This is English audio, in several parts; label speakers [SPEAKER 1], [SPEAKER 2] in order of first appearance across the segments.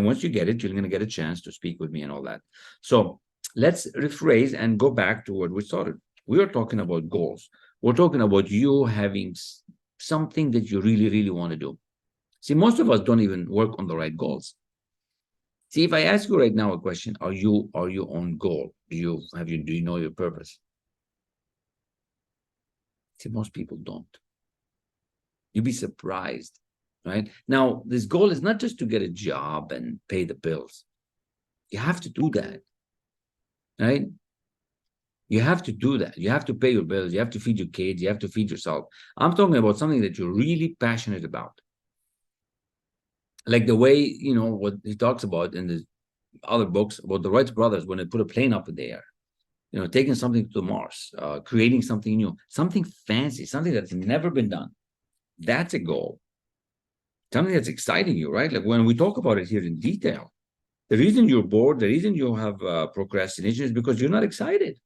[SPEAKER 1] And once you get it, you're going to get a chance to speak with me and all that. So let's rephrase and go back to what we started. We are talking about goals. We're talking about you having something that you really, really want to do. See, most of us don't even work on the right goals. See, if I ask you right now a question, are you on goal? Do you know your purpose? See, most people don't. You'd be surprised, right? Now, this goal is not just to get a job and pay the bills. You have to do that, right? You have to do that. You have to pay your bills. You have to feed your kids. You have to feed yourself. I'm talking about something that you're really passionate about. Like the way, what he talks about in the other books about the Wright brothers when they put a plane up in the air, taking something to Mars, creating something new, something fancy, something that's never been done. That's a goal. Something that's exciting you, right? Like when we talk about it here in detail, the reason you're bored, the reason you have procrastination is because you're not excited.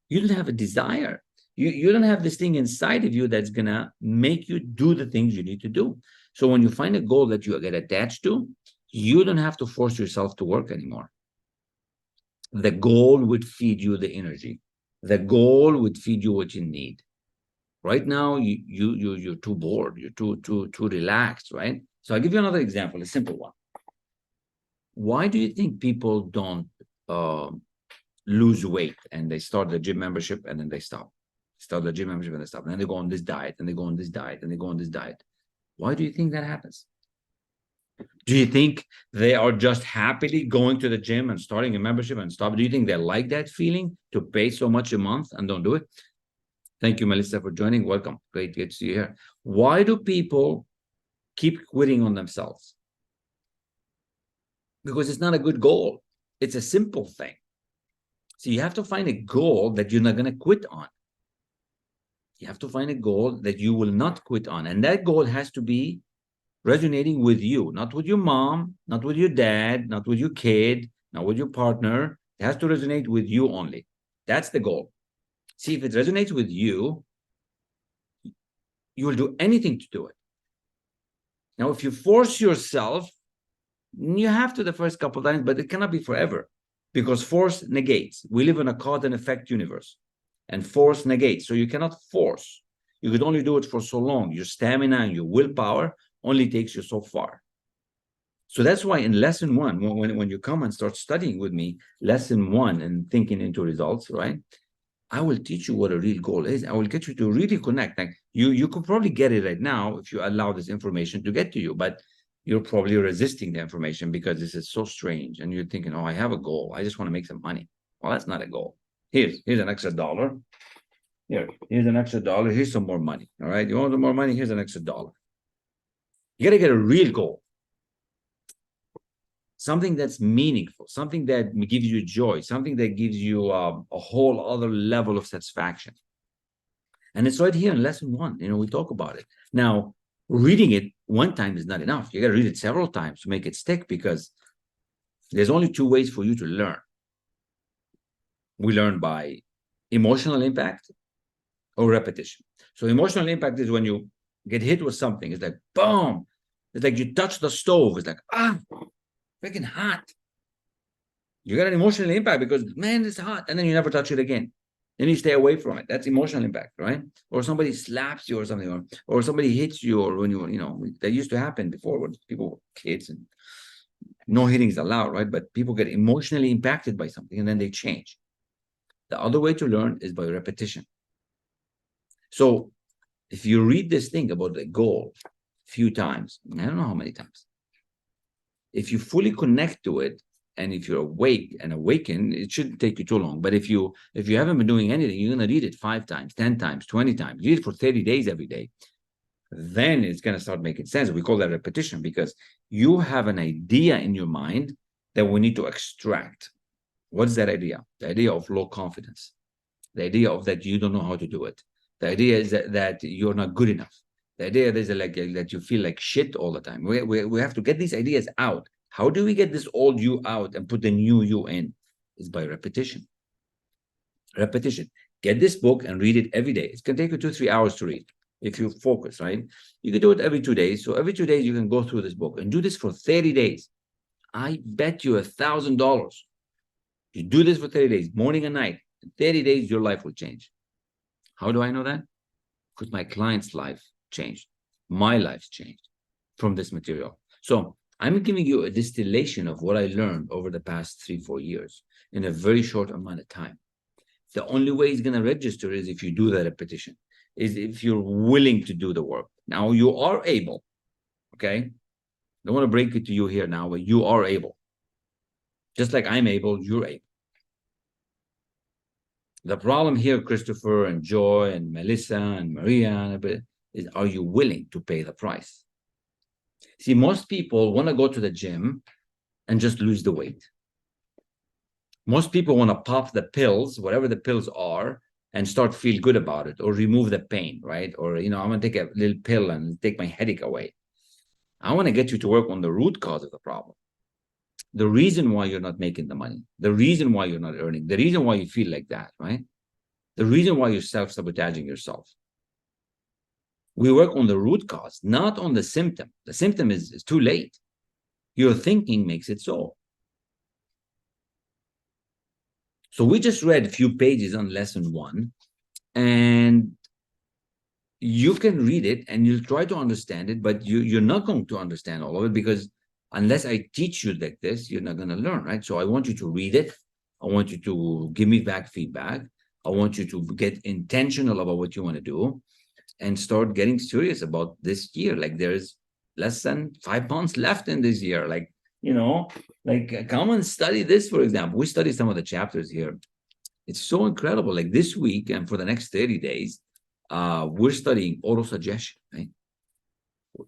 [SPEAKER 1] You don't have a desire. You don't have this thing inside of you that's going to make you do the things you need to do. So when you find a goal that you get attached to, you don't have to force yourself to work anymore. The goal would feed you the energy. The goal would feed you what you need. Right now, you're too bored. You're too relaxed, right? So I'll give you another example, a simple one. Why do you think people don't lose weight and they start the gym membership and then they stop? Start the gym membership and they stop. And then they go on this diet and they go on this diet and they go on this diet. Why do you think that happens? Do you think they are just happily going to the gym and starting a membership and stop? Do you think they like that feeling to pay so much a month and don't do it? Thank you, Melissa, for joining. Welcome. Great to see you here. Why do people keep quitting on themselves? Because it's not a good goal. It's a simple thing. So you have to find a goal that you're not going to quit on. You have to find a goal that you will not quit on. And that goal has to be resonating with you, not with your mom, not with your dad, not with your kid, not with your partner. It has to resonate with you only. That's the goal. See, if it resonates with you, you will do anything to do it. Now, if you force yourself, you have to the first couple of times, but it cannot be forever because force negates. We live in a cause and effect universe, and force negates. So you cannot force. You could only do it for so long. Your stamina and your willpower only takes you so far. So that's why in lesson one, when you come and start studying with me, lesson one and thinking into results, right? I will teach you what a real goal is. I will get you to really connect. Like you could probably get it right now if you allow this information to get to you, but you're probably resisting the information because this is so strange. And you're thinking, oh, I have a goal. I just want to make some money. Well, that's not a goal. Here's an extra $1. Here's an extra $1. Here's some more money. All right. You want some more money? Here's an extra $1. You got to get a real goal. Something that's meaningful, something that gives you joy, something that gives you a whole other level of satisfaction. And it's right here in lesson one. We talk about it. Now, reading it one time is not enough. You got to read it several times to make it stick because there's only two ways for you to learn. We learn by emotional impact or repetition. So emotional impact is when you get hit with something. It's like, boom. It's like you touch the stove. It's like, freaking hot. You got an emotional impact because, man, it's hot. And then you never touch it again. Then you stay away from it. That's emotional impact, right? Or somebody slaps you or something, or somebody hits you, or when that used to happen before when people were kids and no hitting is allowed, right? But people get emotionally impacted by something and then they change. The other way to learn is by repetition. So if you read this thing about the goal a few times, I don't know how many times, if you fully connect to it, and if you're awake and awakened, it shouldn't take you too long. But if you haven't been doing anything, you're going to read it 5 times, 10 times, 20 times. Read it for 30 days every day. Then it's going to start making sense. We call that repetition because you have an idea in your mind that we need to extract. What is that idea? The idea of low confidence. The idea of that you don't know how to do it. The idea is that you're not good enough. The idea is that you feel like shit all the time. We have to get these ideas out. How do we get this old you out and put the new you in? It's by repetition. Repetition. Get this book and read it every day. It's going to take you 2-3 hours to read if you focus, right? You can do it every 2 days. So every 2 days, you can go through this book and do this for 30 days. I bet you $1,000. You do this for 30 days, morning and night. In 30 days, your life will change. How do I know that? Because my client's life changed. My life's changed from this material. So I'm giving you a distillation of what I learned over the past 3-4 years in a very short amount of time. The only way it's going to register is if you do the repetition, is if you're willing to do the work. Now you are able, okay? I don't want to break it to you here now, but you are able. Just like I'm able, you're able. The problem here, Christopher and Joy and Melissa and Maria, is are you willing to pay the price? See, most people want to go to the gym and just lose the weight. Most people want to pop the pills, whatever the pills are, and start feel good about it, or remove the pain, right? Or, I'm going to take a little pill and take my headache away. I want to get you to work on the root cause of the problem. The reason why you're not making the money, the reason why you're not earning, the reason why you feel like that, right? The reason why you're self-sabotaging yourself. We work on the root cause, not on the symptom. The symptom is too late. Your thinking makes it so. So we just read a few pages on lesson 1, and you can read it and you'll try to understand it, but you're not going to understand all of it, because unless I teach you like this, you're not going to learn, right? So I want you to read it. I want you to give me back feedback. I want you to get intentional about what you want to do and start getting serious about this year. Like there's less than 5 months left in this year. Like, come and study this, for example. We study some of the chapters here. It's so incredible. Like this week and for the next 30 days, we're studying auto-suggestion, right?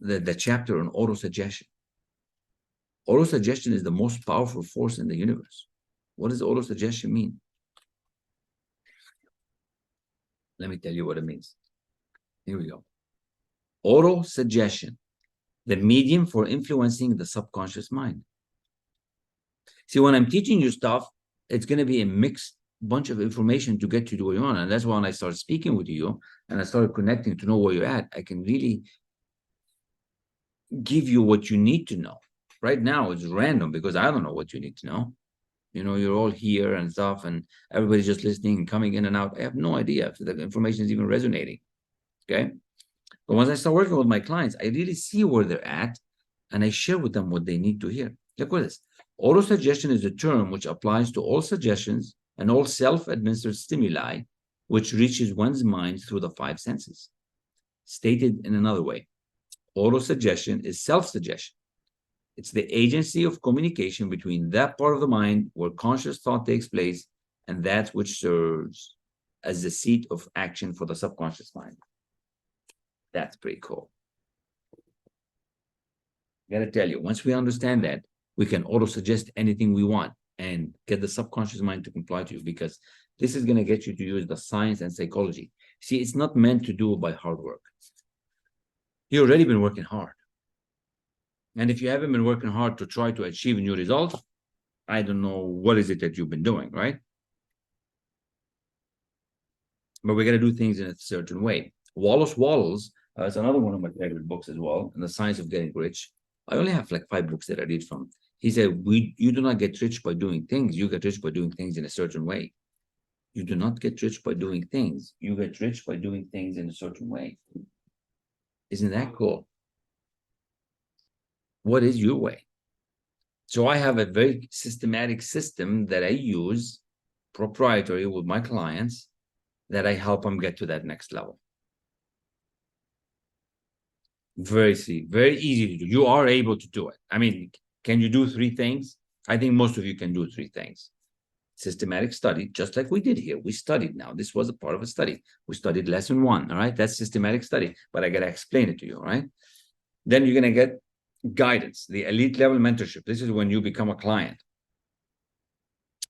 [SPEAKER 1] The chapter on auto-suggestion. Auto-suggestion is the most powerful force in the universe. What does auto-suggestion mean? Let me tell you what it means. Here we go. Auto-suggestion, the medium for influencing the subconscious mind. See, when I'm teaching you stuff, it's going to be a mixed bunch of information to get you to where you want. And that's why when I start speaking with you and I started connecting to know where you're at, I can really give you what you need to know. Right now, it's random because I don't know what you need to know. You're all here and stuff, and everybody's just listening and coming in and out. I have no idea if the information is even resonating. Okay. But once I start working with my clients, I really see where they're at and I share with them what they need to hear. Look at this. Auto-suggestion is a term which applies to all suggestions and all self-administered stimuli which reaches one's mind through the 5 senses. Stated in another way, auto-suggestion is self-suggestion. It's the agency of communication between that part of the mind where conscious thought takes place and that which serves as the seat of action for the subconscious mind. That's pretty cool. I gotta tell you, once we understand that, we can auto-suggest anything we want and get the subconscious mind to comply to you, because this is going to get you to use the science and psychology. See, it's not meant to do by hard work. You've already been working hard. And if you haven't been working hard to try to achieve new results, I don't know what is it that you've been doing, right? But we got to do things in a certain way. Wallace Wattles is another one of my favorite books as well, and The Science of Getting Rich. I only have like 5 books that I read from. He said, you do not get rich by doing things. You get rich by doing things in a certain way. You do not get rich by doing things. You get rich by doing things in a certain way. Isn't that cool? What is your way? So I have a very systematic system that I use, proprietary with my clients, that I help them get to that next level. Very easy to do. You are able to do it. I mean, can you do 3 things? I think most of you can do 3 things. Systematic study, just like we did here. We studied now. This was a part of a study. We studied lesson 1, all right? That's systematic study, but I got to explain it to you, all right? Then you're going to get guidance, the elite level mentorship. This is when you become a client.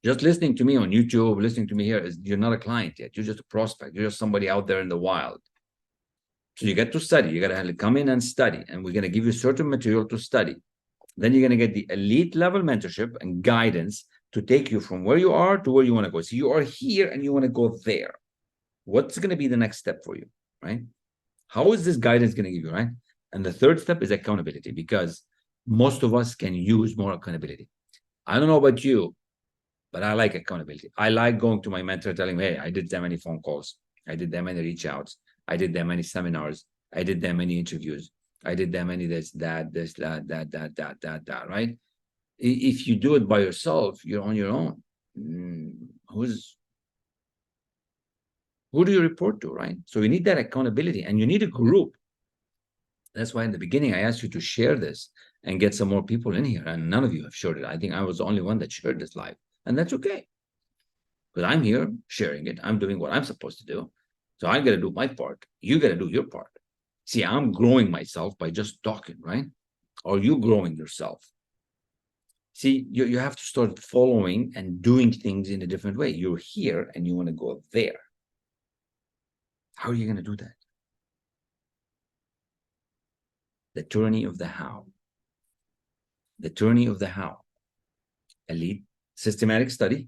[SPEAKER 1] Just listening to me on YouTube, listening to me here, you're not a client yet. You're just a prospect. You're just somebody out there in the wild. So you get to study. You got to come in and study, and we're going to give you certain material to study. Then you're going to get the elite level mentorship and guidance to take you from where you are to where you want to go. So you are here and you want to go there. What's going to be the next step for you, right? How is this guidance going to give you, right? And the third step is accountability, because Most of us can use more accountability. I don't know about you, but I like accountability. I like going to my mentor, telling him, hey, I did that many phone calls. I did that many reach outs. I did that many seminars. I did that many interviews. I did that many this, that, right? If you do it by yourself, you're on your own. Who do you report to, right? So you need that accountability, and you need a group. That's why in the beginning I asked you to share this and get some more people in here, and none of you have shared it. I think I was the only one that shared this live, and that's okay, because I'm here sharing it. I'm doing what I'm supposed to do, so I got to do my part. You got to do your part. See, I'm growing myself by just talking, right? Or you growing yourself? See, you have to start following and doing things in a different way. You're here and you want to go there. How are you going to do that? The tyranny of the how. The tyranny of the how. Elite systematic study,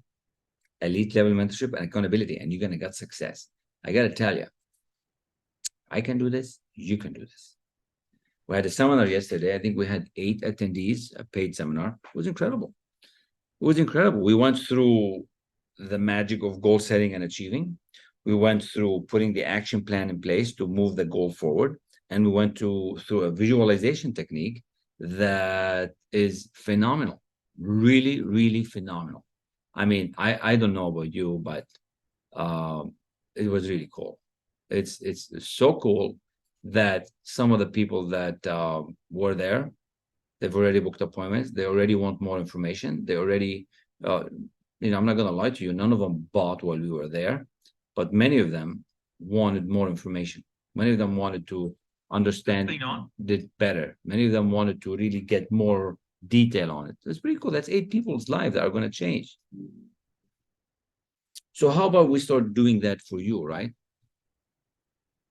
[SPEAKER 1] elite level mentorship, and accountability, and you're going to get success. I got to tell you, I can do this. You can do this. We had a seminar yesterday. I think we had 8 attendees, a paid seminar. It was incredible. It was incredible. We went through the magic of goal setting and achieving. We went through putting the action plan in place to move the goal forward. And we went through a visualization technique that is phenomenal. Really, really phenomenal. I mean, I don't know about you, but it was really cool. It's so cool that some of the people that were there, they've already booked appointments. They already want more information. They already, I'm not going to lie to you. None of them bought while we were there, but many of them wanted more information. Many of them wanted to understand it better. Many of them wanted to really get more detail on it. It's pretty cool. That's 8 people's lives that are going to change. So how about we start doing that for you, right?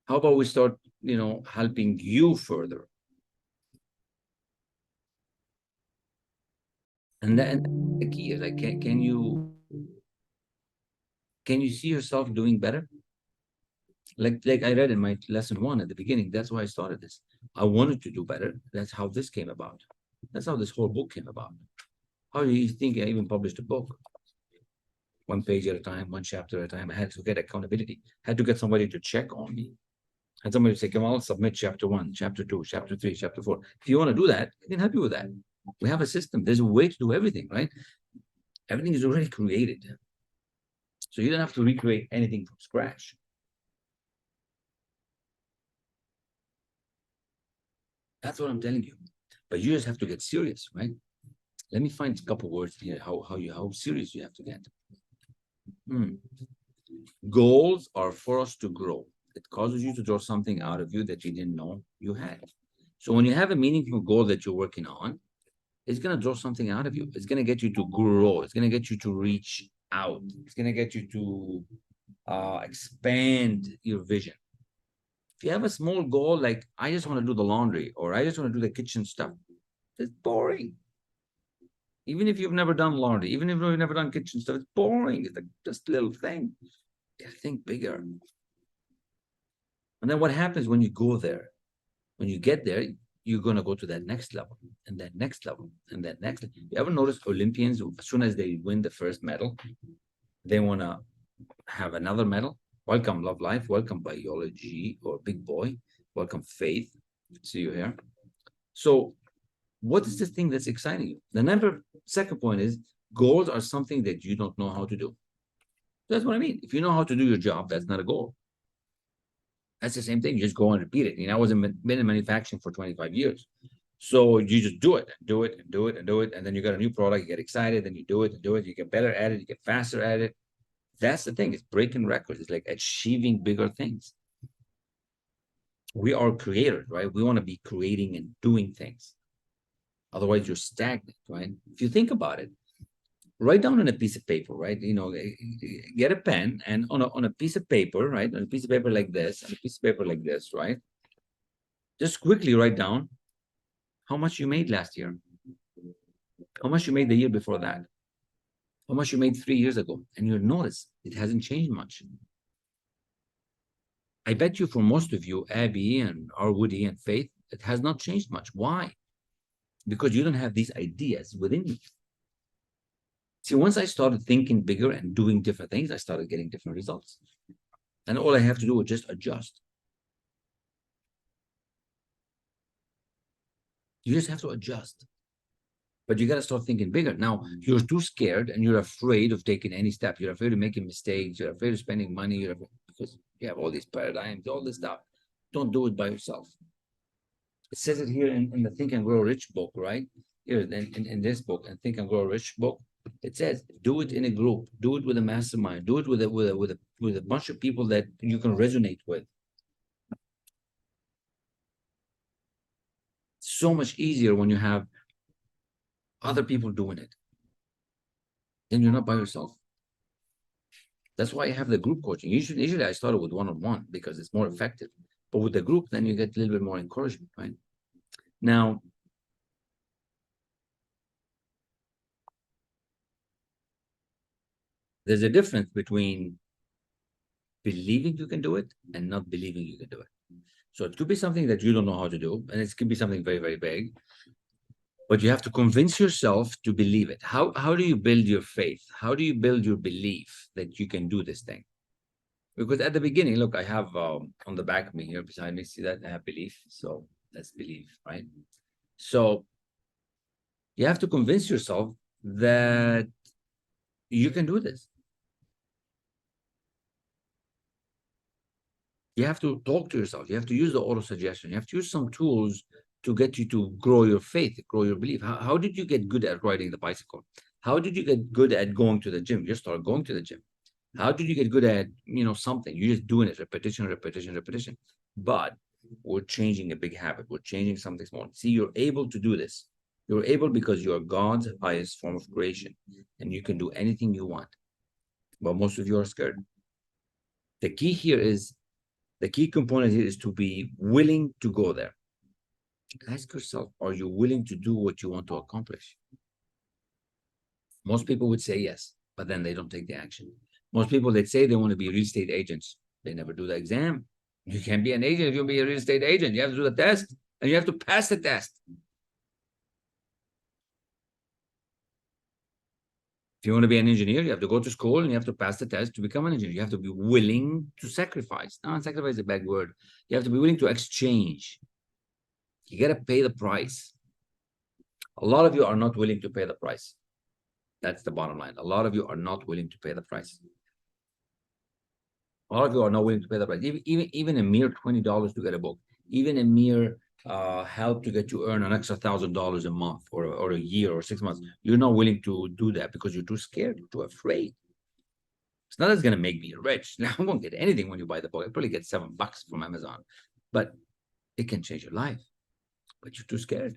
[SPEAKER 1] How about we start, helping you further? And then the key is like, can you see yourself doing better? Like I read in my lesson 1 at the beginning, that's why I started this. I wanted to do better. That's how this came about. That's how this whole book came about. How do you think I even published a book? 1 page at a time, 1 chapter at a time. I had to get accountability. I had to get somebody to check on me. I had somebody to say, come on, submit chapter 1, chapter 2, chapter 3, chapter 4. If you want to do that, I can help you with that. We have a system. There's a way to do everything, right? Everything is already created. So you don't have to recreate anything from scratch. That's what I'm telling you. But you just have to get serious, right? Let me find a couple words here, how serious you have to get. Goals are for us to grow. It causes you to draw something out of you that you didn't know you had. So when you have a meaningful goal that you're working on, it's going to draw something out of you. It's going to get you to grow. It's going to get you to reach out. It's going to get you to expand your vision. If you have a small goal, like I just want to do the laundry, or I just want to do the kitchen stuff, it's boring. Even if you've never done laundry, even if you've never done kitchen stuff, it's boring. It's like just a little thing. You think bigger. And then what happens when you go there? When you get there, you're going to go to that next level, and that next level, and that next level. You ever notice Olympians, as soon as they win the first medal, they want to have another medal? Welcome, Love Life. Welcome, Biology or Big Boy. Welcome, Faith. See you here. So what is the thing that's exciting you? The second point is goals are something that you don't know how to do. That's what I mean. If you know how to do your job, that's not a goal. That's the same thing. You just go and repeat it. I was been in manufacturing for 25 years. So you just do it, do it, and do it, and do it. And then you got a new product, you get excited, then you do it and do it. You get better at it, you get faster at it. That's the thing. It's breaking records. It's like achieving bigger things. We are creators, right? We want to be creating and doing things. Otherwise, you're stagnant, right? If you think about it, write down on a piece of paper, right? Get a pen and on a piece of paper, right? On a piece of paper like this, and a piece of paper like this, right? Just quickly write down how much you made last year, how much you made the year before that, how much you made 3 years ago, and you'll notice it hasn't changed much. I bet you for most of you, Abby and R. Woody and Faith, it has not changed much. Why? because you don't have these ideas within you. See, once I started thinking bigger and doing different things, I started getting different results. And all I have to do is just adjust. You just have to adjust. But you got to start thinking bigger. Now, you're too scared and you're afraid of taking any step. You're afraid of making mistakes. You're afraid of spending money. Because you have all these paradigms, all this stuff. Don't do it by yourself. It says it here in the Think and Grow Rich book, right? Here in this book, and Think and Grow Rich book, it says do it in a group, do it with a mastermind, do it with a bunch of people that you can resonate with. So much easier when you have other people doing it. Then you're not by yourself. That's why I have the group coaching. Usually I started with one-on-one because it's more effective. But with the group, then you get a little bit more encouragement, right? Now, there's a difference between believing you can do it and not believing you can do it. So it could be something that you don't know how to do, and it could be something very, very big, but you have to convince yourself to believe it. How do you build your faith? How do you build your belief that you can do this thing? Because at the beginning, look, I have on the back of me here beside me, see that? I have belief. So that's belief, right? So you have to convince yourself that you can do this. You have to talk to yourself. You have to use the auto suggestion. You have to use some tools to get you to grow your faith, grow your belief. How did you get good at riding the bicycle? How did you get good at going to the gym? You just start going to the gym. How did you get good at, something? You're just doing it, repetition, repetition, repetition. But we're changing a big habit. We're changing something small. See, you're able to do this. You're able because you're God's highest form of creation, and you can do anything you want. But most of you are scared. The key here is the key component here is to be willing to go there. Ask yourself, are you willing to do what you want to accomplish? Most people would say yes, but then they don't take the action. Most people that say they want to be real estate agents, they never do the exam. You can't be an agent if you want to be a real estate agent. You have to do the test and you have to pass the test. If you want to be an engineer, you have to go to school and you have to pass the test to become an engineer. You have to be willing to sacrifice. No, sacrifice is a bad word. You have to be willing to exchange. You got to pay the price. A lot of you are not willing to pay the price. That's the bottom line. A lot of you are not willing to pay the price. A lot of you are not willing to pay the price. Even a mere $20 to get a book, even a mere help to get you earn an extra $1,000 a month or a year or 6 months. You're not willing to do that because you're too scared, you're too afraid. It's not that's going to make me rich. Now, I won't get anything when you buy the book. I probably get $7 from Amazon, but it can change your life. But you're too scared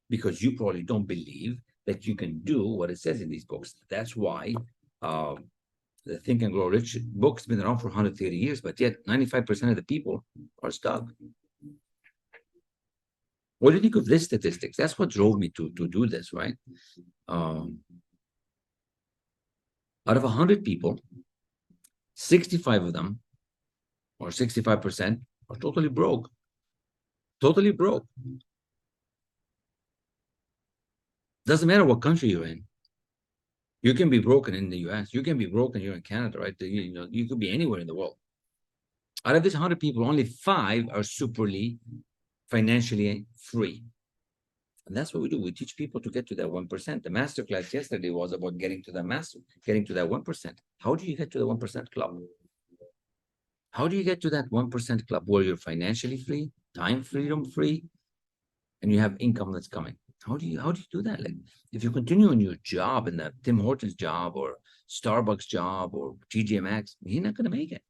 [SPEAKER 1] because you probably don't believe that you can do what it says in these books. That's why the Think and Grow Rich book's been around for 130 years, but yet 95% of the people are stuck. What do you think of this statistics? That's what drove me to do this, right? Out of 100 people, 65 of them, or 65%, are totally broke. Totally broke. Doesn't matter what country you're in. You can be broken in the US. You can be broken here in Canada, right? You could be anywhere in the world. Out of these 100 people, only 5 are superly financially free. And that's what we do. We teach people to get to that 1%. The masterclass yesterday was about getting to that 1%. How do you get to the 1% club? How do you get to that 1% club where you're financially free, time freedom free, and you have income that's coming? How do you do that? Like, if you continue in your job, in that Tim Hortons job or Starbucks job or TJ Maxx, you're not going to make it.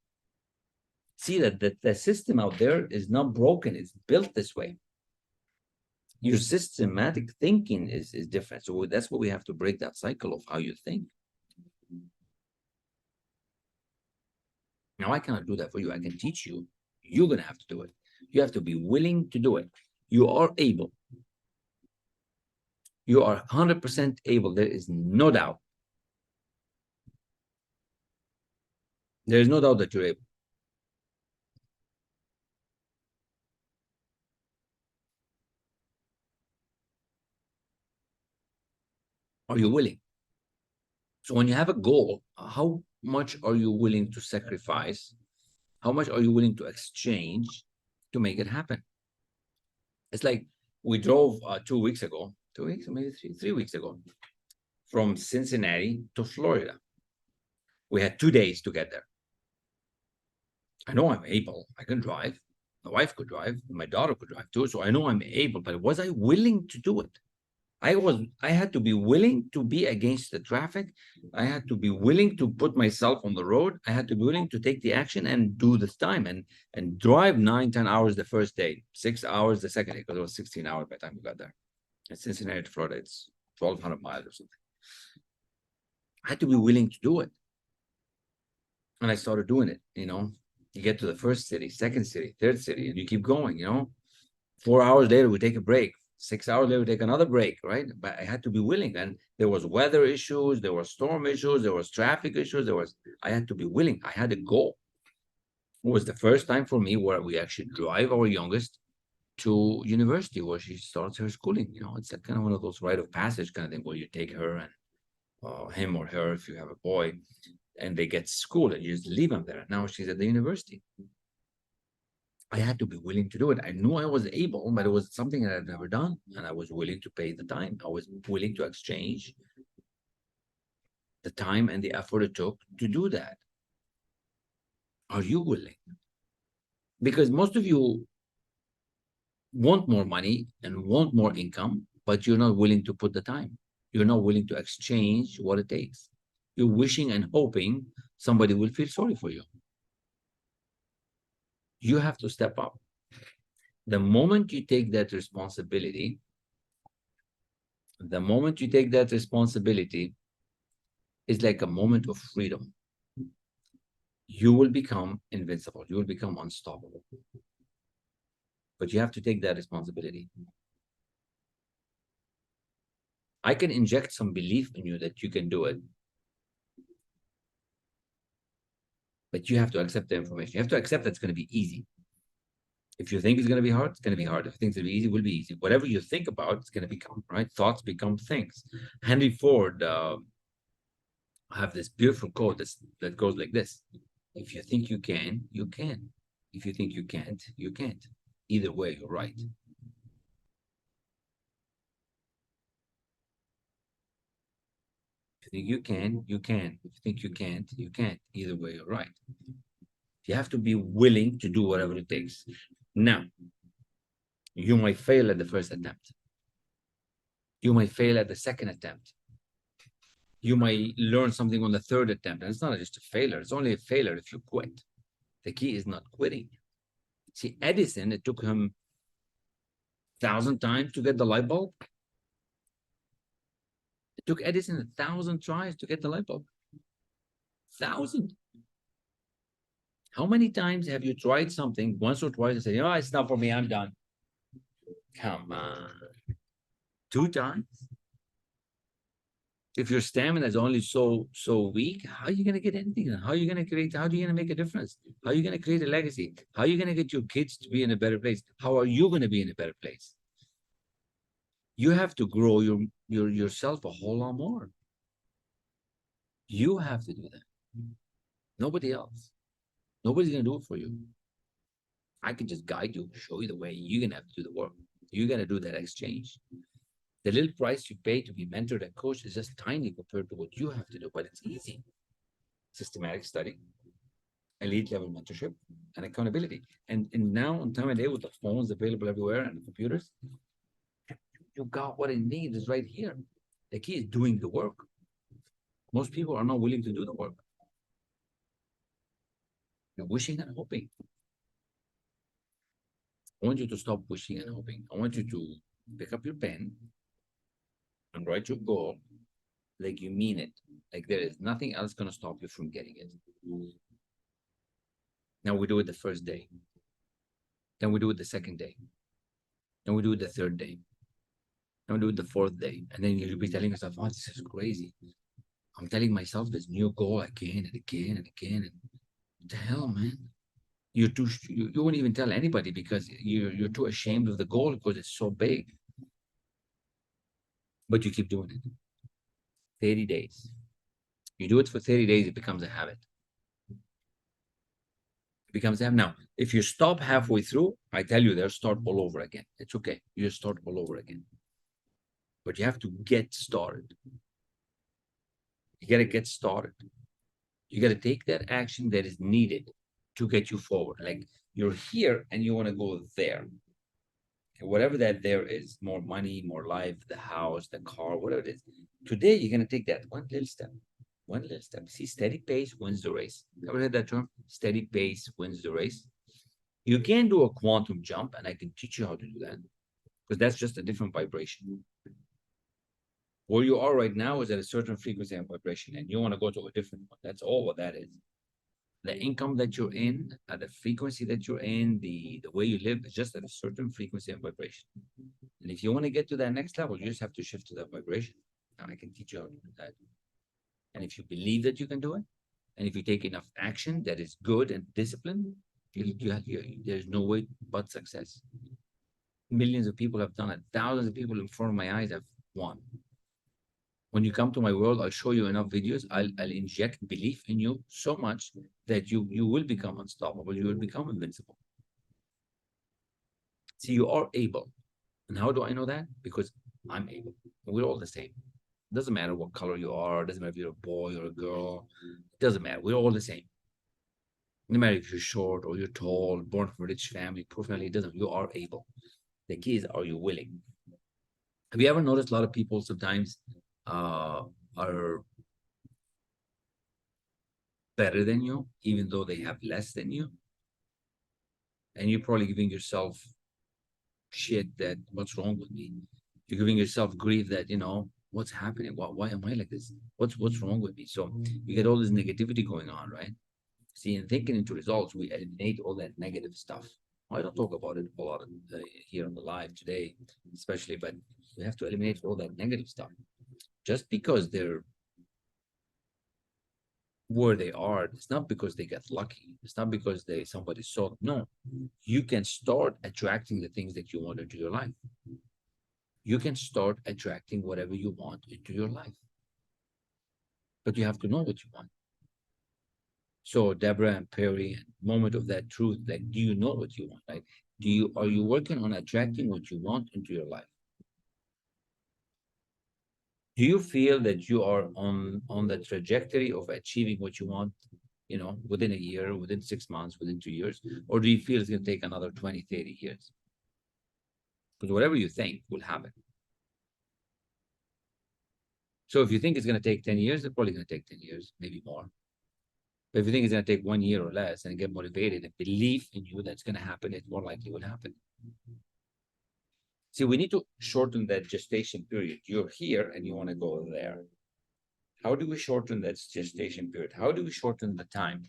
[SPEAKER 1] See that the system out there is not broken. It's built this way. Your systematic thinking is different. So that's what we have to break that cycle of how you think. Now, I cannot do that for you. I can teach you. You're going to have to do it. You have to be willing to do it. You are able. You are 100% able. There is no doubt. There is no doubt that you're able. Are you willing? So when you have a goal, how much are you willing to sacrifice? How much are you willing to exchange to make it happen? It's like we drove 2 weeks ago, 2 weeks, maybe 3 weeks ago, from Cincinnati to Florida. We had 2 days to get there. I know I'm able. I can drive. My wife could drive. My daughter could drive too. So I know I'm able. But was I willing to do it? I had to be willing to be against the traffic. I had to be willing to put myself on the road. I had to be willing to take the action and do this time and drive 9, 10 hours the first day, 6 hours the second day, because it was 16 hours by the time we got there. At Cincinnati to Florida, it's 1,200 miles or something. I had to be willing to do it. And I started doing it, You get to the first city, second city, third city, and you keep going, 4 hours later, we take a break. 6 hours later, we take another break, right? But I had to be willing. And there was weather issues, there were storm issues, there was traffic issues, I had to be willing. I had a goal. It was the first time for me where we actually drive our youngest to university where she starts her schooling. It's like kind of one of those rite of passage kind of thing where you take her and him or her, if you have a boy, and they get school and you just leave them there. Now she's at the university. I had to be willing to do it. I knew I was able, but it was something that I'd never done. And I was willing to pay the time. I was willing to exchange the time and the effort it took to do that. Are you willing? Because most of you want more money and want more income, but you're not willing to put the time. You're not willing to exchange what it takes. You're wishing and hoping somebody will feel sorry for you. You have to step up. The moment you take that responsibility, is like a moment of freedom. You will become invincible. You will become unstoppable. But you have to take that responsibility. I can inject some belief in you that you can do it. But you have to accept the information. You have to accept that it's going to be easy. If you think it's going to be hard, it's going to be hard. If you think it's going to be easy, it will be easy. Whatever you think about, it's going to become, right? Thoughts become things. Henry Ford have this beautiful quote that goes like this. If you think you can, you can. If you think you can't, you can't. Either way, you're right. If you think you can, you can. If you think you can't, you can't. Either way, you're right. You have to be willing to do whatever it takes. Now, you might fail at the first attempt. You might fail at the second attempt. You might learn something on the third attempt. And it's not just a failure. It's only a failure if you quit. The key is not quitting. See, Edison, it took him 1,000 times to get the light bulb. It took Edison 1,000 tries to get the light bulb. 1,000. How many times have you tried something once or twice and said, it's not for me, I'm done? Come on. 2 times? If your stamina is only so weak, how are you going to get anything done? How are you going to create? How are you going to make a difference? How are you going to create a legacy? How are you going to get your kids to be in a better place? How are you going to be in a better place? You have to grow yourself a whole lot more. You have to do that. Nobody else. Nobody's going to do it for you. I can just guide you, show you the way. You're going to have to do the work. You're going to do that exchange. The little price you pay to be mentored and coached is just tiny compared to what you have to do, but it's easy. Systematic study, elite level mentorship, and accountability. And now on time of day with the phones available everywhere and the computers, you got what it needs is right here. The key is doing the work. Most people are not willing to do the work. You're wishing and hoping. I want you to stop wishing and hoping. I want you to pick up your pen and write your goal like you mean it. Like there is nothing else going to stop you from getting it. Now we do it the first day. Then we do it the second day. Then we do it the third day. Then we do it the fourth day. And then you'll be telling yourself, oh, this is crazy. I'm telling myself this new goal again and again and again. And what the hell, man? You won't even tell anybody because you're too ashamed of the goal because it's so big. But you keep doing it. 30 days. You do it for 30 days, it becomes a habit. It becomes a habit. Now, if you stop halfway through, I tell you, they'll start all over again. It's okay. You just start all over again. But you have to get started. You got to get started. You got to take that action that is needed to get you forward. Like you're here and you want to go there. And whatever that there is, more money, more life, the house, the car, whatever it is. Today, you're going to take that one little step. One little step. See, steady pace wins the race. Ever heard that term? Steady pace wins the race. You can do a quantum jump, and I can teach you how to do that because that's just a different vibration. Where you are right now is at a certain frequency and vibration, and you want to go to a different one. That's all what that is. The income that you're in, at the frequency that you're in, the way you live is just at a certain frequency and vibration. And if you want to get to that next level, you just have to shift to that vibration. And I can teach you how to do that. And if you believe that you can do it, and if you take enough action that is good and disciplined, there's no way but success. Millions of people have done it. Thousands of people in front of my eyes have won. When you come to my world, I'll show you enough videos. I'll inject belief in you so much that you will become unstoppable. You will become invincible. See, you are able. And how do I know that? Because I'm able. We're all the same. It doesn't matter what color you are. It doesn't matter if you're a boy or a girl. It doesn't matter. We're all the same. No matter if you're short or you're tall, born from a rich family, poor family, it doesn't. You are able. The key is, are you willing? Have you ever noticed a lot of people sometimes are better than you, even though they have less than you? And you're probably giving yourself shit that, what's wrong with me? You're giving yourself grief that, what's happening? Why am I like this? What's wrong with me? So you get all this negativity going on, right? See, in thinking into results, we eliminate all that negative stuff. I don't talk about it a lot here on the live today, especially, but we have to eliminate all that negative stuff. Just because they're where they are, it's not because they got lucky. It's not because somebody saw. No, you can start attracting the things that you want into your life. You can start attracting whatever you want into your life. But you have to know what you want. So Deborah and Perry, moment of that truth, like, do you know what you want? Like, are you working on attracting what you want into your life? Do you feel that you are on the trajectory of achieving what you want, within a year, within 6 months, within 2 years? Or do you feel it's going to take another 20, 30 years? Because whatever you think will happen. So if you think it's going to take 10 years, it's probably going to take 10 years, maybe more. But if you think it's going to take 1 year or less and get motivated and believe in you that's going to happen, it more likely will happen. See, we need to shorten that gestation period. You're here and you want to go there. How do we shorten that gestation period? How do we shorten the time?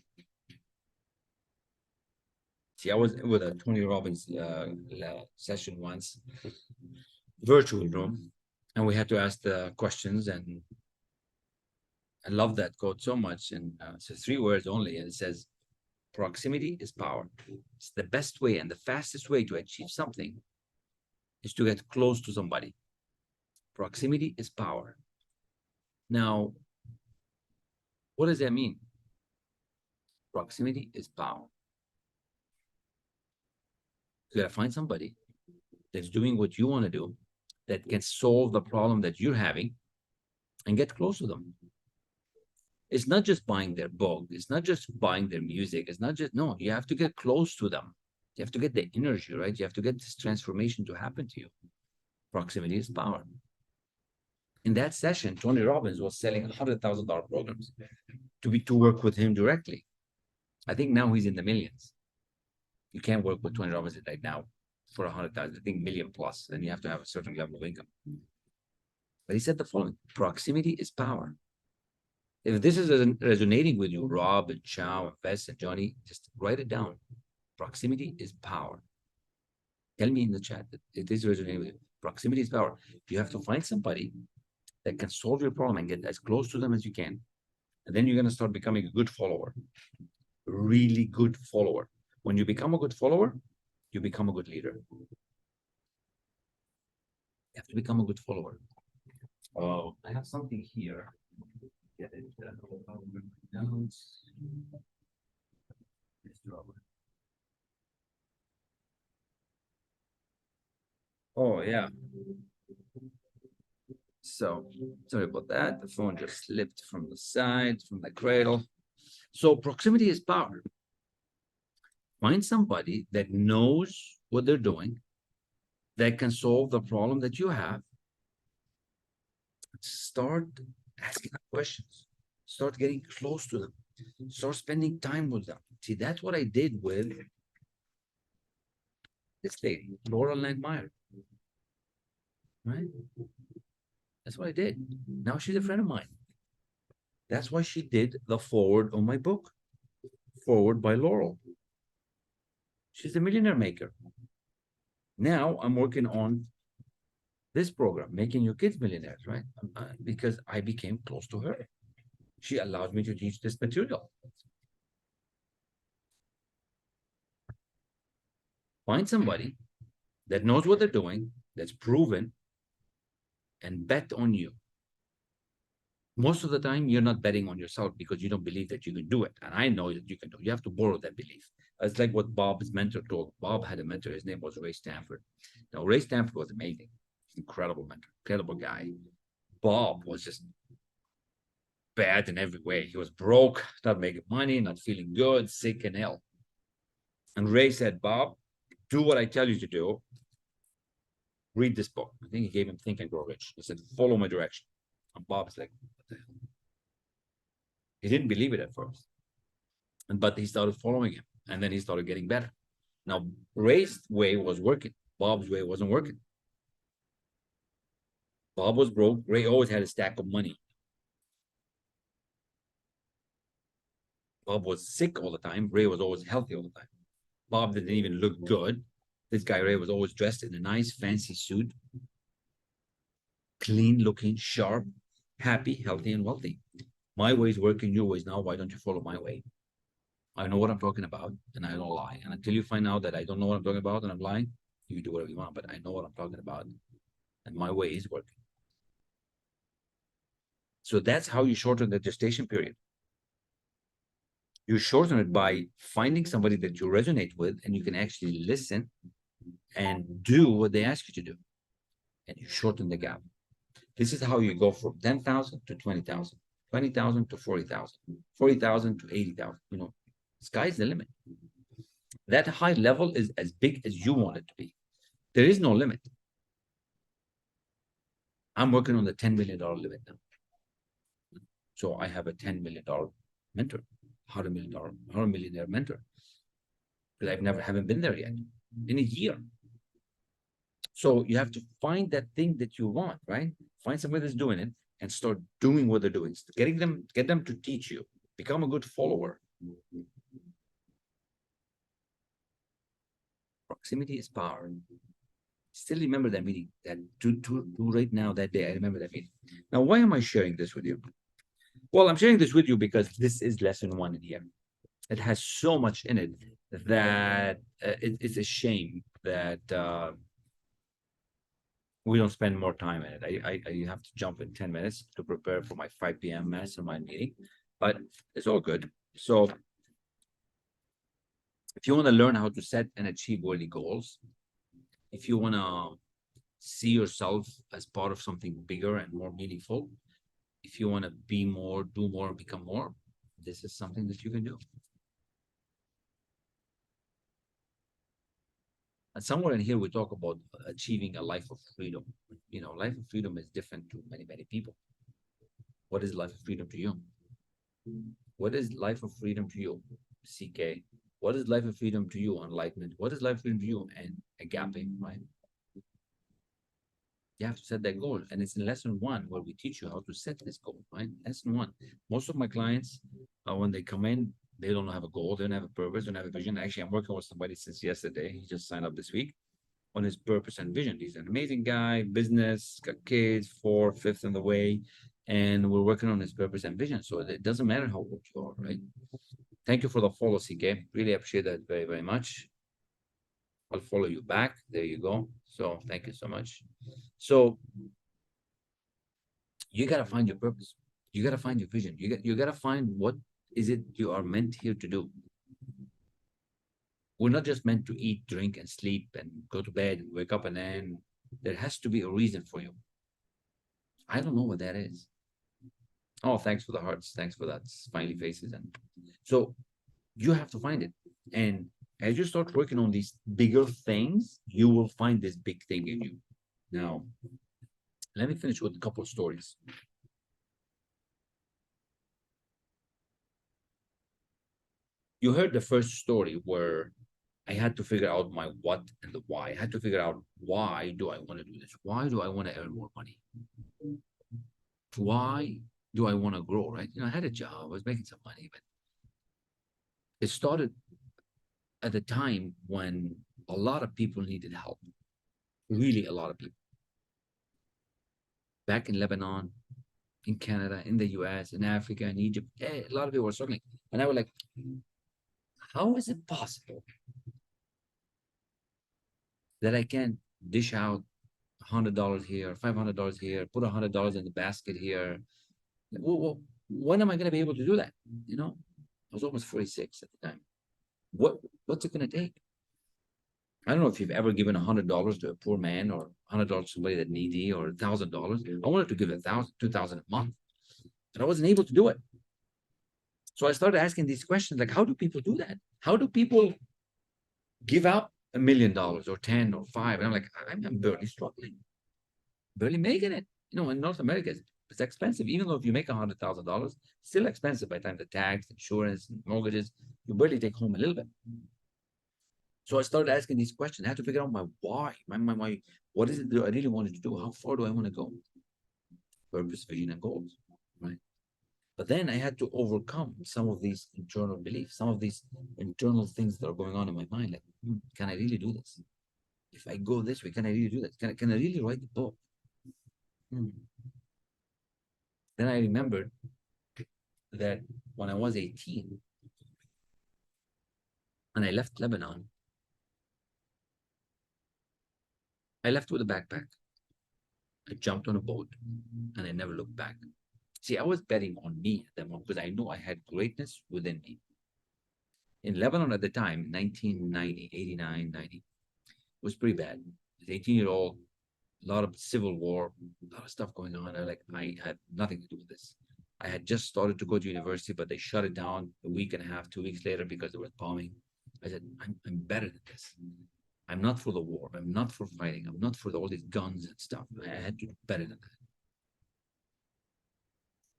[SPEAKER 1] See, I was with a Tony Robbins session once, virtual room, and we had to ask the questions, and I love that quote so much. And it's 3 words only, and it says, proximity is power. It's the best way and the fastest way to achieve something is to get close to somebody. Proximity is power. Now, what does that mean? Proximity is power. You gotta find somebody that's doing what you want to do, that can solve the problem that you're having, and get close to them. It's not just buying their book. It's not just buying their music. It's not just, no, you have to get close to them. You have to get the energy, right? You have to get this transformation to happen to you. Proximity is power. In that session, Tony Robbins was selling $100,000 programs to work with him directly. I think now he's in the millions. You can't work with Tony Robbins right now for 100,000. I think million plus, and you have to have a certain level of income. But he said the following: proximity is power. If this is resonating with you, Rob and Chow and Vess and Johnny, just write it down. Proximity is power. Tell me in the chat that it is resonating with you. Proximity is power. You have to find somebody that can solve your problem and get as close to them as you can. And then you're going to start becoming a good follower. Really good follower. When you become a good follower, you become a good leader. You have to become a good follower. Oh, I have something here. Get it. Notes. Oh yeah. So sorry about that. The phone just slipped from the side, from the cradle. So proximity is power. Find somebody that knows what they're doing, that can solve the problem that you have. Start asking them questions. Start getting close to them. Start spending time with them. See, that's what I did with this lady, Laura Langmeyer. Right? That's what I did. Now she's a friend of mine. That's why she did the forward on my book, Forward by Laurel. She's a millionaire maker. Now I'm working on this program, Making Your Kids Millionaires, right? Because I became close to her. She allowed me to teach this material. Find somebody that knows what they're doing, that's proven, and bet on you. Most of the time, you're not betting on yourself because you don't believe that you can do it. And I know that you can do it. You have to borrow that belief. It's like what Bob's mentor told. Bob had a mentor. His name was Ray Stanford. Now, Ray Stanford was amazing. Incredible mentor, incredible guy. Bob was just bad in every way. He was broke, not making money, not feeling good, sick and ill. And Ray said, Bob, do what I tell you to do. Read this book. I think he gave him Think and Grow Rich. He said, follow my direction. And Bob's like, what the hell? He didn't believe it at first. But he started following him. And then he started getting better. Now, Ray's way was working. Bob's way wasn't working. Bob was broke. Ray always had a stack of money. Bob was sick all the time. Ray was always healthy all the time. Bob didn't even look good. This guy, Ray, was always dressed in a nice, fancy suit, clean looking, sharp, happy, healthy, and wealthy. My way is working, your way is now. Why don't you follow my way? I know what I'm talking about, and I don't lie. And until you find out that I don't know what I'm talking about and I'm lying, you do whatever you want, but I know what I'm talking about, and my way is working. So that's how you shorten the gestation period. You shorten it by finding somebody that you resonate with and you can actually listen and do what they ask you to do. And you shorten the gap. This is how you go from 10,000 to 20,000, 20,000 to 40,000, 40,000 to 80,000. You know, sky's the limit. That high level is as big as you want it to be. There is no limit. I'm working on the $10 million limit now. So I have a $10 million mentor, $100 millionaire mentor. Because haven't been there yet in a year. So you have to find that thing that you want, right? Find somebody that's doing it and start doing what they're doing. Get them to teach you. Become a good follower. Proximity is power. Still remember that meeting, that to right now, that day, I remember that meeting. Now, why am I sharing this with you? Well, I'm sharing this with you because this is lesson 1 in here. It has so much in it that it's a shame that we don't spend more time in it. I have to jump in 10 minutes to prepare for my 5 p.m. mastermind meeting, but it's all good. So if you want to learn how to set and achieve worthy goals, if you want to see yourself as part of something bigger and more meaningful, if you want to be more, do more, become more, this is something that you can do. And somewhere in here, we talk about achieving a life of freedom. You know, life of freedom is different to many, many people. What is life of freedom to you? What is life of freedom to you? CK. What is life of freedom to you? Enlightenment. What is life of freedom to you? And agape, right? You have to set that goal. And it's in lesson 1 where we teach you how to set this goal, right? Lesson 1. Most of my clients, when they come in, they don't have a goal, they don't have a purpose, they don't have a vision. Actually, I'm working with somebody since yesterday. He just signed up this week on his purpose and vision. He's an amazing guy, business, got kids, 4, 5th on the way. And we're working on his purpose and vision. So it doesn't matter how old you are, right? Thank you for the follow, CK. Really appreciate that very, very much. I'll follow you back. There you go. So thank you so much. So You gotta find your purpose. You gotta find your vision. You gotta find what is it you are meant here to do. We're not just meant to eat, drink, and sleep and go to bed and wake up, and then there has to be a reason for you. I don't know what that is. Oh, thanks for the hearts. Thanks for that smiley faces. And so you have to find it. And as you start working on these bigger things, you will find this big thing in you. Now, let me finish with a couple of stories. You heard the first story where I had to figure out my what and the why. I had to figure out, why do I want to do this? Why do I want to earn more money? Why do I want to grow? Right? I had a job, I was making some money, but it started at a time when a lot of people needed help. Really, a lot of people. Back in Lebanon, in Canada, in the US, in Africa, in Egypt, a lot of people were struggling. And I was like, how is it possible that I can dish out $100 here, $500 here, put $100 in the basket here? Well, when am I going to be able to do that? I was almost 46 at the time. What's it going to take? I don't know if you've ever given $100 to a poor man, or $100 to somebody that needy, or $1,000. I wanted to give 1,000, 2,000 a month, but I wasn't able to do it. So I started asking these questions, like, how do people do that? How do people give up $1 million or 10 or 5? And I'm like, I'm barely struggling, barely making it. In North America, it's expensive. Even though if you make $100,000, still expensive by the time the tax, insurance, and mortgages, you barely take home a little bit. So I started asking these questions. I had to figure out my why, my what is it that I really wanted to do? How far do I want to go? Purpose, vision, and goals, right? But then I had to overcome some of these internal beliefs, some of these internal things that are going on in my mind. Like, can I really do this? If I go this way, can I really do that? Can I really write the book? Hmm. Then I remembered that when I was 18 and I left Lebanon, I left with a backpack. I jumped on a boat and I never looked back. See, I was betting on me at that moment because I knew I had greatness within me. In Lebanon at the time, 1990, 89, 90, it was pretty bad. As 18-year-old, a lot of civil war, a lot of stuff going on. I had nothing to do with this. I had just started to go to university, but they shut it down a week and a half, 2 weeks later, because there was bombing. I said, I'm better than this. I'm not for the war. I'm not for fighting. I'm not for all these guns and stuff. I had to do better than that.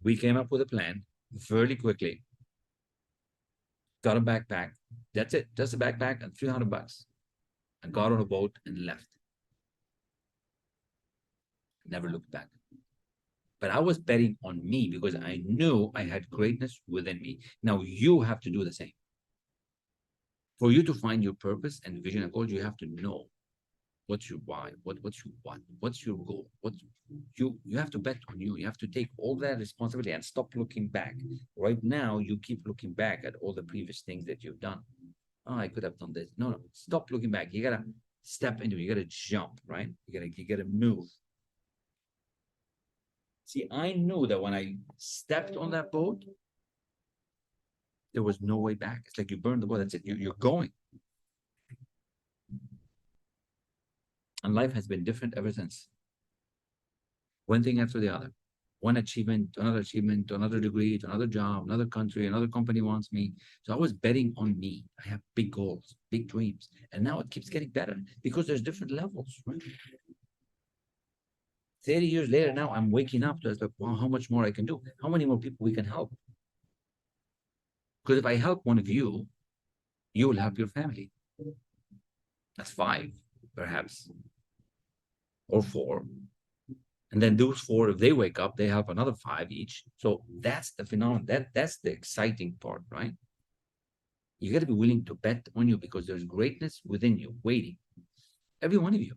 [SPEAKER 1] We came up with a plan fairly quickly. Got a backpack. That's it. Just a backpack and $300. I got on a boat and left. Never looked back. But I was betting on me because I knew I had greatness within me. Now you have to do the same. For you to find your purpose and vision and goals, you have to know what's your why, what's your what, what's your goal, what you have to bet on you. You have to take all that responsibility and stop looking back. Right now, you keep looking back at all the previous things that you've done. Oh, I could have done this. No, stop looking back. You gotta step into it. You gotta jump, right? You gotta move. See, I knew that when I stepped on that boat, there was no way back. It's like you burned the boat. That's it. You're going. And life has been different ever since. One thing after the other. One achievement, to another degree, to another job, another country, another company wants me. So I was betting on me. I have big goals, big dreams. And now it keeps getting better because there's different levels, right? 30 years later, now I'm waking up to like, wow, how much more I can do? How many more people we can help? Because if I help one of you, you will help your family. That's 5, perhaps, or 4. And then those 4, if they wake up, they help another 5 each. So that's the phenomenon. That's the exciting part, right? You got to be willing to bet on you because there's greatness within you waiting. Every one of you.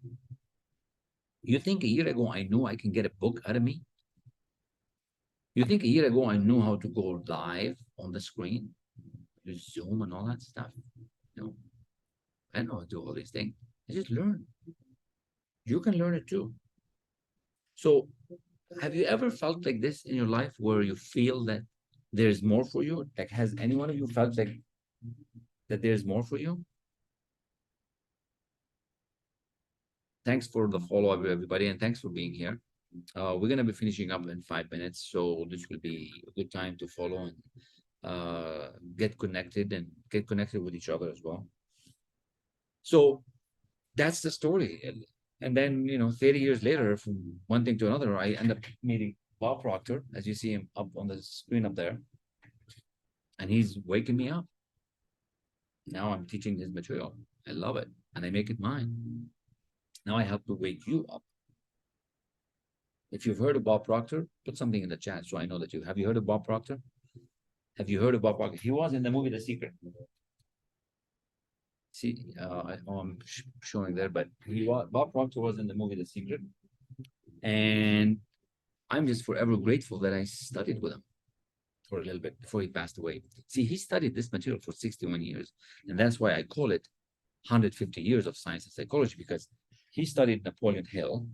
[SPEAKER 1] You think a year ago I knew I can get a book out of me? You think a year ago I knew how to go live on the screen, use Zoom and all that stuff? No, I know how to do all these things. I just learn. You can learn it too. So Have you ever felt like this in your life where you feel that there's more for you? Like, has any one of you felt like that there's more for you? Thanks for the follow up, everybody, and thanks for being here. We're gonna be finishing up in 5 minutes, so this will be a good time to follow and get connected with each other as well. So that's the story. And then, 30 years later, from one thing to another, I end up meeting Bob Proctor, as you see him up on the screen up there, and he's waking me up. Now I'm teaching his material. I love it, and I make it mine. Now I help to wake you up. If you've heard of Bob Proctor, put something in the chat so I know that you have. You heard of Bob Proctor? Have you heard of Bob Proctor? He was in the movie The Secret. See, I'm showing there, but Bob Proctor was in the movie The Secret, and I'm just forever grateful that I studied with him for a little bit before he passed away. See, he studied this material for 61 years, and that's why I call it 150 years of science and psychology, because he studied Napoleon Hill,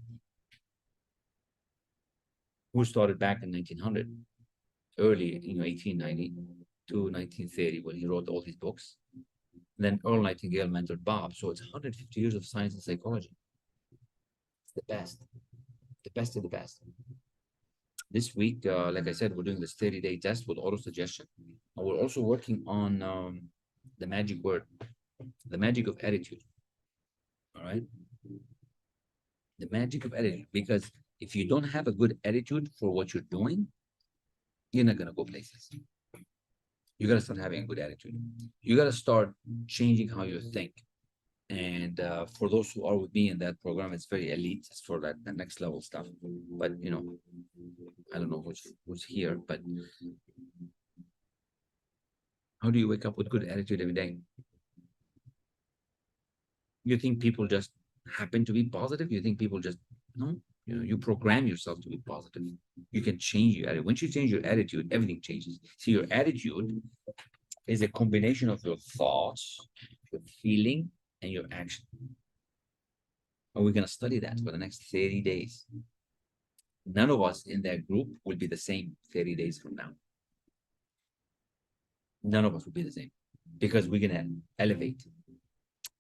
[SPEAKER 1] who started back in 1900, early, 1890 to 1930, when he wrote all his books. And then Earl Nightingale mentored Bob, so it's 150 years of science and psychology. It's the best of the best. This week, like I said, we're doing this 30-day test with auto suggestion. And we're also working on the magic word, the magic of attitude. All right. The magic of attitude. Because if you don't have a good attitude for what you're doing, you're not going to go places. You got to start having a good attitude. You got to start changing how you think. And for those who are with me in that program, it's very elite. It's for that the next level stuff. But I don't know who's here. But how do you wake up with good attitude every day? You think people just happen to be positive? You think people just no? You program yourself to be positive. You can change your attitude. Once you change your attitude, everything changes. See, your attitude is a combination of your thoughts, your feeling, and your action. And we're going to study that for the next 30 days. None of us in that group will be the same 30 days from now. None of us will be the same because we're going to elevate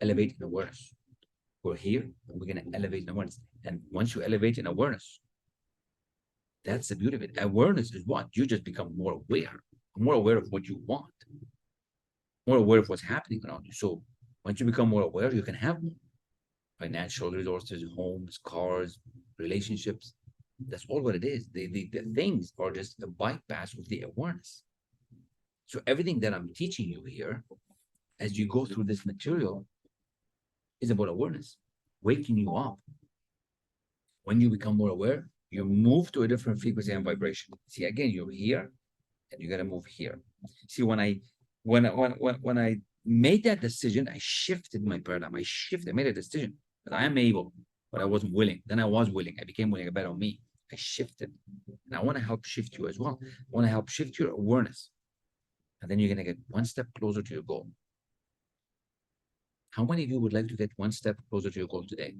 [SPEAKER 1] in awareness. We're here and we're going to elevate in awareness. And once you elevate in awareness, that's the beauty of it. Awareness is what? You just become more aware of what you want, more aware of what's happening around you. So once you become more aware, you can have more financial resources, homes, cars, relationships. That's all what it is. The things are just a bypass of the awareness. So everything that I'm teaching you here, as you go through this material, is about awareness, waking you up. When you become more aware, you move to a different frequency and vibration. See, again, you're here, and you got to move here. See, when I made that decision, I shifted my paradigm. I made a decision that I am able, but I wasn't willing. Then I was willing. I became willing. I bet on me. I shifted, and I want to help shift you as well. I want to help shift your awareness, and then you're gonna get one step closer to your goal. How many of you would like to get one step closer to your goal today?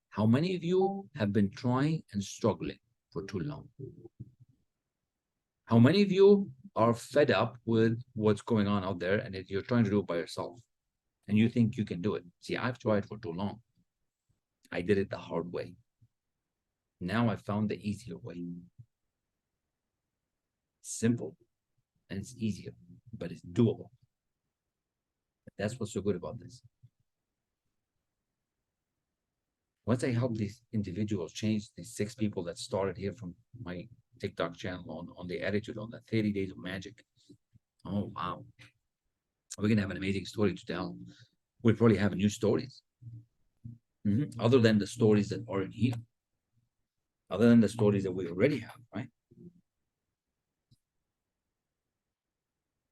[SPEAKER 1] How many of you have been trying and struggling for too long? How many of you are fed up with what's going on out there and you're trying to do it by yourself and you think you can do it? See, I've tried for too long. I did it the hard way. Now I found the easier way. Simple and it's easier, but it's doable. That's what's so good about this. Once I help these individuals change, these 6 people that started here from my TikTok channel on the attitude, on the 30 days of magic. Oh, wow. We're going to have an amazing story to tell. We'll probably have new stories. Other than the stories that aren't here. Other than the stories that we already have, right?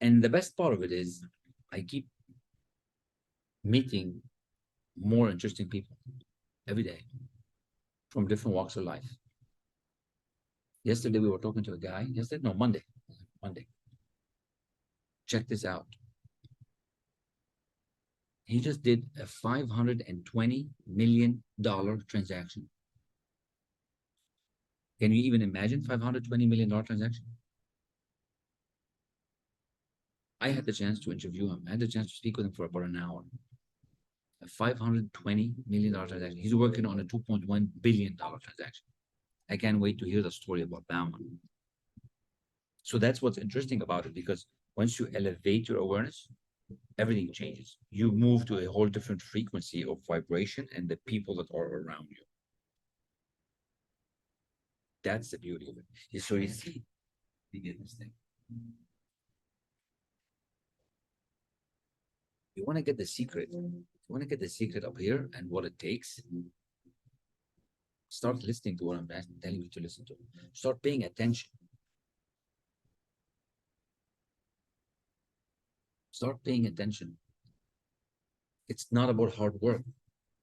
[SPEAKER 1] And the best part of it is I keep meeting more interesting people every day from different walks of life. Yesterday, we were talking to a guy. Monday. Check this out. He just did a $520 million transaction. Can you even imagine $520 million transaction? I had the chance to interview him. I had the chance to speak with him for about an hour. A $520 million transaction. He's working on a $2.1 billion transaction. I can't wait to hear the story about that one. So that's what's interesting about it, because once you elevate your awareness, everything changes. You move to a whole different frequency of vibration and the people that are around you. That's the beauty of it. So you see, you get this thing. You want to get the secret. You want to get the secret up here and what it takes. Start listening to what I'm telling you to listen to. Start paying attention. Start paying attention. It's not about hard work.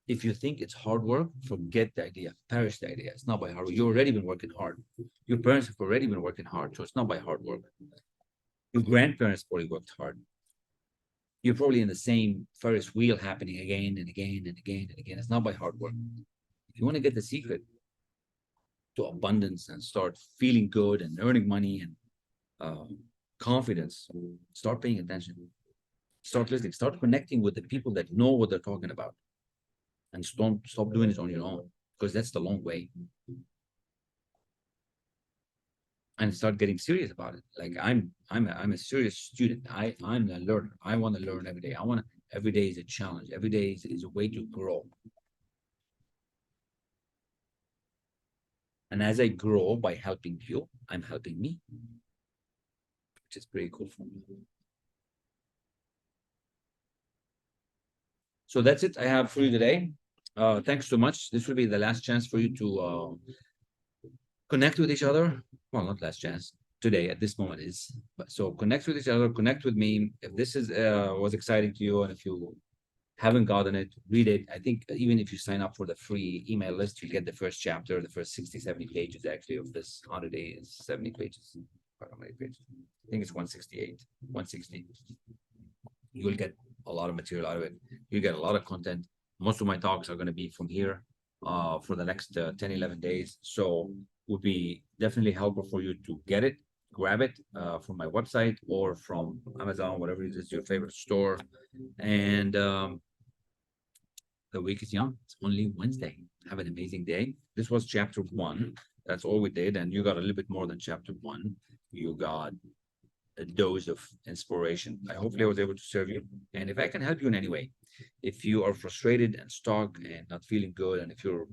[SPEAKER 1] If you think it's hard work, forget the idea. Perish the idea. It's not by hard work. You've already been working hard. Your parents have already been working hard, so it's not by hard work. Your grandparents probably worked hard. You're probably in the same Ferris wheel happening again and again and again and again. It's not by hard work. If you want to get the secret to abundance and start feeling good and earning money and confidence, start paying attention. Start listening. Start connecting with the people that know what they're talking about. And stop doing it on your own, because that's the long way. And start getting serious about it. Like I'm a serious student. I'm a learner. I want to learn every day. Every day is a challenge. Every day is a way to grow. And as I grow by helping you, I'm helping me, which is pretty cool for me. So that's it I have for you today. Thanks so much. This will be the last chance for you to connect with each other. Well, not last chance. Today, at this moment is. But so connect with each other, connect with me. If this is was exciting to you, and if you haven't gotten it, read it. I think even if you sign up for the free email list, you get the first chapter, the first 60, 70 pages actually of this 100 days, 70 pages. How many pages? I think it's 168, 160. You'll get a lot of material out of it. You get a lot of content. Most of my talks are going to be from here for the next 10, 11 days. So would be definitely helpful for you to get it, grab it from my website or from Amazon, whatever it is your favorite store. And the week is young. It's only Wednesday. Have an amazing day. This was chapter 1. That's all we did. And you got a little bit more than chapter 1. You got a dose of inspiration. Hopefully I was able to serve you. And if I can help you in any way, if you are frustrated and stuck and not feeling good, and if you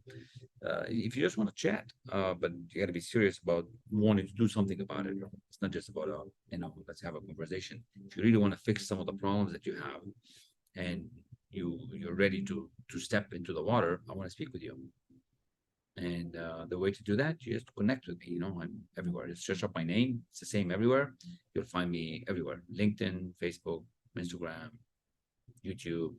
[SPEAKER 1] just want to chat, but you got to be serious about wanting to do something about it. It's not just about let's have a conversation. If you really want to fix some of the problems that you have, and you're ready to step into the water, I want to speak with you. And the way to do that, you just connect with me. I'm everywhere. Just search up my name. It's the same everywhere. You'll find me everywhere: LinkedIn, Facebook, Instagram, YouTube,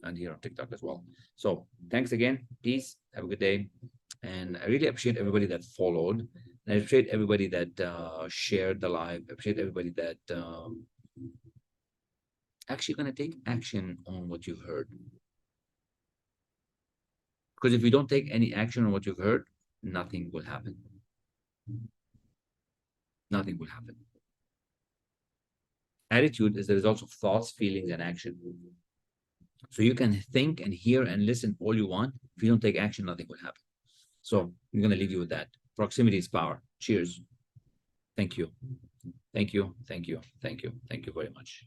[SPEAKER 1] and here on TikTok as well. So thanks again. Peace. Have a good day. And I really appreciate everybody that followed. And I appreciate everybody that shared the live. I appreciate everybody that actually going to take action on what you've heard. Because if you don't take any action on what you've heard, nothing will happen. Nothing will happen. Attitude is the result of thoughts, feelings, and action. So you can think and hear and listen all you want. If you don't take action, nothing will happen. So I'm going to leave you with that. Proximity is power. Cheers. Thank you. Thank you. Thank you. Thank you. Thank you very much.